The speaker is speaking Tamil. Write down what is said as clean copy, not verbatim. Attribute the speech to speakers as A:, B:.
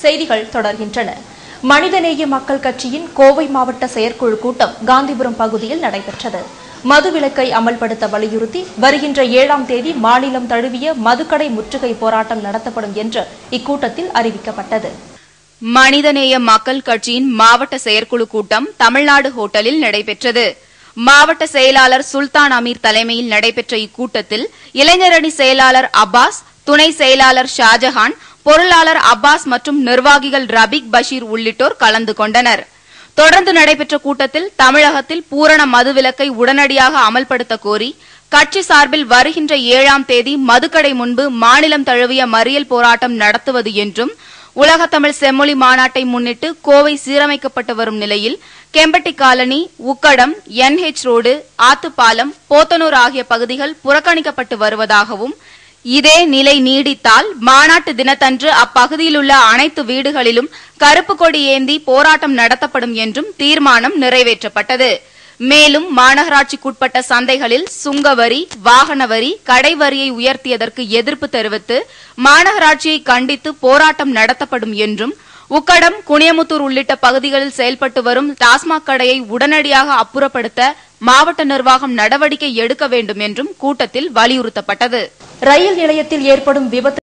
A: செய்திகள் தொடர்கின்றன. மனிதநேய மக்கள் கட்சியின் கோவை மாவட்ட செயற்குழு கூட்டம் காந்திபுரம் பகுதியில் நடைபெற்றது. மதுவிலக்கை அமல்படுத்த வலியுறுத்தி வருகின்ற 7ஆம் தேதி மாநிலம் தழுவிய மதுக்கடை முற்றுகை போராட்டம் நடத்தப்படும் என்று இக்கூட்டத்தில் அறிவிக்கப்பட்டது.
B: மனிதநேய மக்கள் கட்சியின் மாவட்ட செயற்குழு கூட்டம் தமிழ்நாடு ஹோட்டலில் நடைபெற்றது. மாவட்ட செயலாளர் சுல்தான் அமீர் தலைமையில் நடைபெற்ற இக்கூட்டத்தில் இளைஞரணி செயலாளர் அப்பாஸ், துணை செயலாளர் ஷாஜஹான், பொருளாளர் அப்பாஸ் மற்றும் நிர்வாகிகள் ரபிக் பஷீர் உள்ளிட்டோர் கலந்து கொண்டனர். தொடர்ந்து நடைபெற்ற கூட்டத்தில் தமிழகத்தில் பூரண மதுவிலக்கை உடனடியாக அமல்படுத்த கோரி கட்சி சார்பில் வருகின்ற 7ஆம் தேதி மதுக்கடை முன்பு மாநிலம் தழுவிய மறியல் போராட்டம் நடத்துவது என்றும், உலகத்தமிழ் செம்மொழி மாநாட்டை முன்னிட்டு கோவை சீரமைக்கப்பட்டு வரும் நிலையில் Kempatti colony, Ukkadam, NH road, Athupalam, Podanur ஆகிய பகுதிகள் புறக்கணிக்கப்பட்டு வருவதாகவும், இதே நிலை நீடித்தால் மாநாட்டு தினத்தன்று அப்பகுதியில் உள்ள அனைத்து வீடுகளிலும் கருப்பு கொடி ஏந்தி போராட்டம் நடத்தப்படும் என்றும் தீர்மானம் நிறைவேற்றப்பட்டது. மேலும் மாநகராட்சிக்குட்பட்ட சந்தைகளில் சுங்கவரி, வாகன வரி, கடை வரியை உயர்த்தியதற்கு எதிர்ப்பு தெரிவித்து மாநகராட்சியை கண்டித்து போராட்டம் நடத்தப்படும் என்றும், உக்கடம், குனியமுத்தூர் உள்ளிட்ட பகுதிகளில் செயல்பட்டு வரும் டாஸ்மாக் கடையை உடனடியாக அப்புறப்படுத்த மாவட்ட நிர்வாகம் நடவடிக்கை எடுக்க வேண்டும் என்றும் கூட்டத்தில் வலியுறுத்தப்பட்டது.
A: ரயில் நிலையத்தில் ஏற்படும் விபத்து